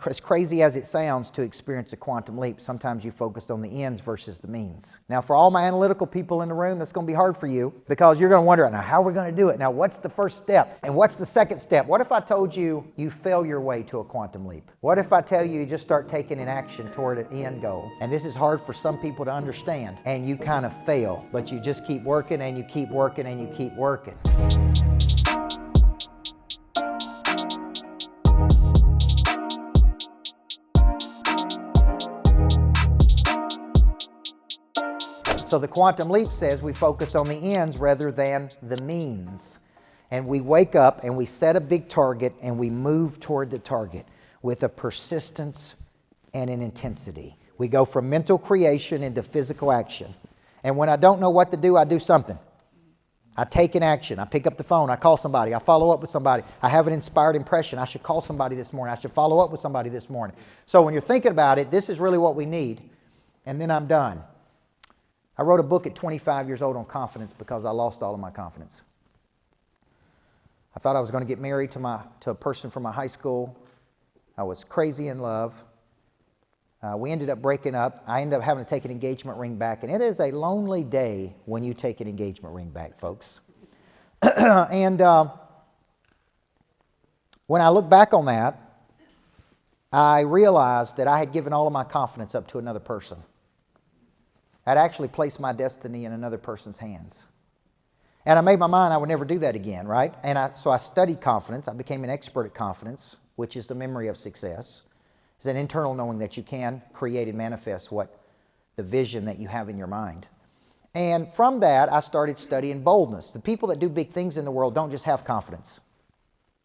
as crazy as it sounds to experience a quantum leap, sometimes you focus on the ends versus the means. Now, for all my analytical people in the room, that's going to be hard for you because you're going to wonder, now, how are we going to do it? Now, what's the first step? And what's the second step? What if I told you you fail your way to a quantum leap? What if I tell you you just start taking an action toward an end goal? And this is hard for some people to understand. And you kind of fail, but you just keep working and you keep working and you keep working. So the quantum leap says we focus on the ends rather than the means. And we wake up and we set a big target and we move toward the target with a persistence and an intensity. We go from mental creation into physical action. And when I don't know what to do, I do something. I take an action. I pick up the phone. I call somebody. I follow up with somebody. I have an inspired impression. I should call somebody this morning. I should follow up with somebody this morning. So when you're thinking about it, this is really what we need. And then I'm done. I wrote a book at 25 years old on confidence because I lost all of my confidence. I thought I was going to get married to a person from my high school. I was crazy in love. We ended up breaking up. I ended up having to take an engagement ring back. And it is a lonely day when you take an engagement ring back, folks. And when I look back on that, I realized that I had given all of my confidence up to another person. I'd actually placed my destiny in another person's hands. And I made my mind I would never do that again, right? And so I studied confidence. I became an expert at confidence, which is the memory of success. It's an internal knowing that you can create and manifest the vision that you have in your mind. And from that, I started studying boldness. The people that do big things in the world don't just have confidence.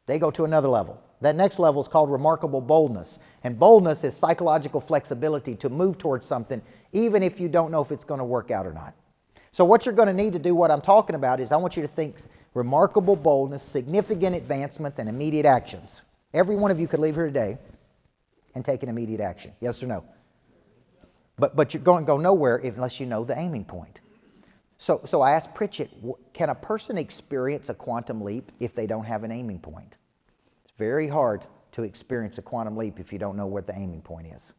They go to another level. That next level is called remarkable boldness. And boldness is psychological flexibility to move towards something even if you don't know if it's going to work out or not. So what you're going to need to do, what I'm talking about, is I want you to think remarkable boldness, significant advancements, and immediate actions. Every one of you could leave here today and take an immediate action. Yes or no? But you're going to go nowhere unless you know the aiming point. So I asked Pritchett, can a person experience a quantum leap if they don't have an aiming point? It's very hard to experience a quantum leap if you don't know what the aiming point is.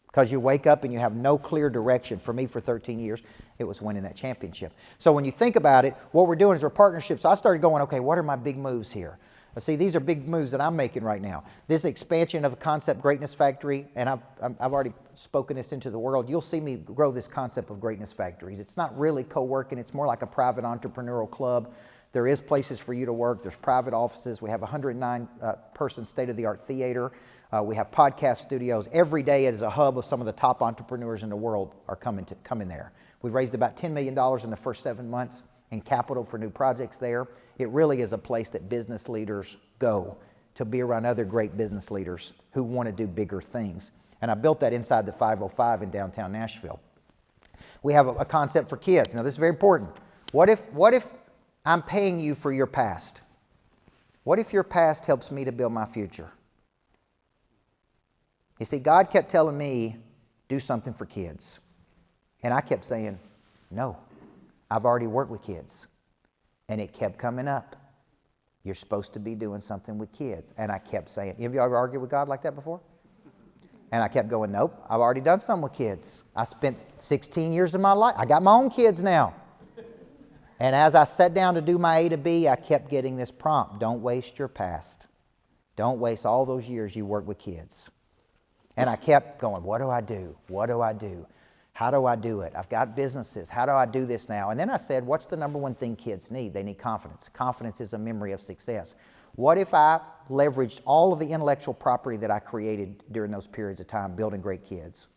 Because you wake up and you have no clear direction. For me, for 13 years, it was winning that championship. So when you think about it, what we're doing is we're partnerships. So I started going, okay, what are my big moves here? See, these are big moves that I'm making right now. This expansion of a concept, Greatness Factory, and I've already spoken this into the world. You'll see me grow this concept of Greatness Factories. It's not really co-working. It's more like a private entrepreneurial club. There is places for you to work. There's private offices. We have a 109-person state-of-the-art theater. We have podcast studios. Every day it is a hub of some of the top entrepreneurs in the world are coming there. We've raised about $10 million in the first 7 months in capital for new projects there. It really is a place that business leaders go to be around other great business leaders who want to do bigger things. And I built that inside the 505 in downtown Nashville. We have a concept for kids. Now this is very important. What if I'm paying you for your past? What if your past helps me to build my future? You see, God kept telling me, do something for kids. And I kept saying, no, I've already worked with kids. And it kept coming up. You're supposed to be doing something with kids. And I kept saying, have you ever argued with God like that before? And I kept going, nope, I've already done something with kids. I spent 16 years of my life. I got my own kids now. And as I sat down to do my A to B, I kept getting this prompt. Don't waste your past. Don't waste all those years you worked with kids. And I kept going, what do I do? What do I do? How do I do it? I've got businesses. How do I do this now? And then I said, what's the number one thing kids need? They need confidence. Confidence is a memory of success. What if I leveraged all of the intellectual property that I created during those periods of time building great kids?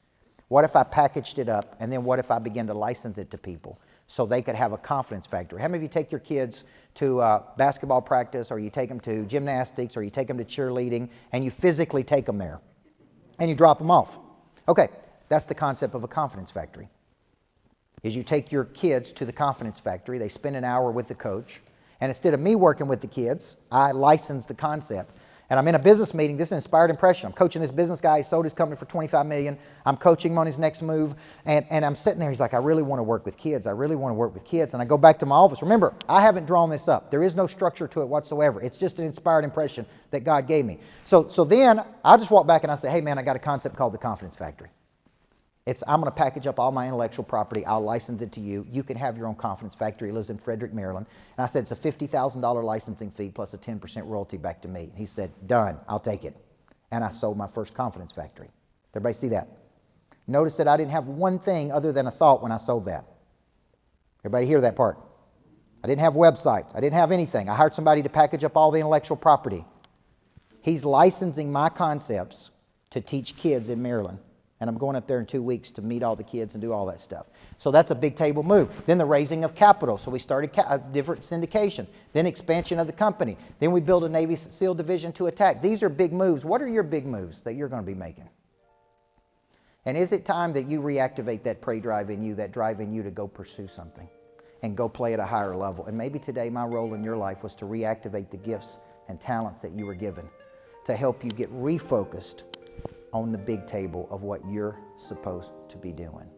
What if I packaged it up, and then what if I began to license it to people so they could have a confidence factory? How many of you take your kids to basketball practice, or you take them to gymnastics, or you take them to cheerleading, and you physically take them there? And you drop them off. Okay, that's the concept of a confidence factory. Is you take your kids to the confidence factory, they spend an hour with the coach, and instead of me working with the kids, I license the concept. And I'm in a business meeting. This is an inspired impression. I'm coaching this business guy. He sold his company for $25 million. I'm coaching him on his next move. And I'm sitting there. He's like, I really want to work with kids. I really want to work with kids. And I go back to my office. Remember, I haven't drawn this up. There is no structure to it whatsoever. It's just an inspired impression that God gave me. So then I just walk back and I say, hey, man, I got a concept called the Confidence Factory. I'm going to package up all my intellectual property. I'll license it to you. You can have your own Confidence Factory. He lives in Frederick, Maryland. And I said, it's a $50,000 licensing fee plus a 10% royalty back to me. He said, done. I'll take it. And I sold my first Confidence Factory. Everybody see that? Notice that I didn't have one thing other than a thought when I sold that. Everybody hear that part? I didn't have websites. I didn't have anything. I hired somebody to package up all the intellectual property. He's licensing my concepts to teach kids in Maryland. And I'm going up there in 2 weeks to meet all the kids and do all that stuff. So that's a big table move. Then the raising of capital. So we started different syndications. Then expansion of the company. Then we built a Navy SEAL division to attack. These are big moves. What are your big moves that you're going to be making? And is it time that you reactivate that prey drive in you, that drive in you to go pursue something and go play at a higher level? And maybe today my role in your life was to reactivate the gifts and talents that you were given to help you get refocused on the big table of what you're supposed to be doing.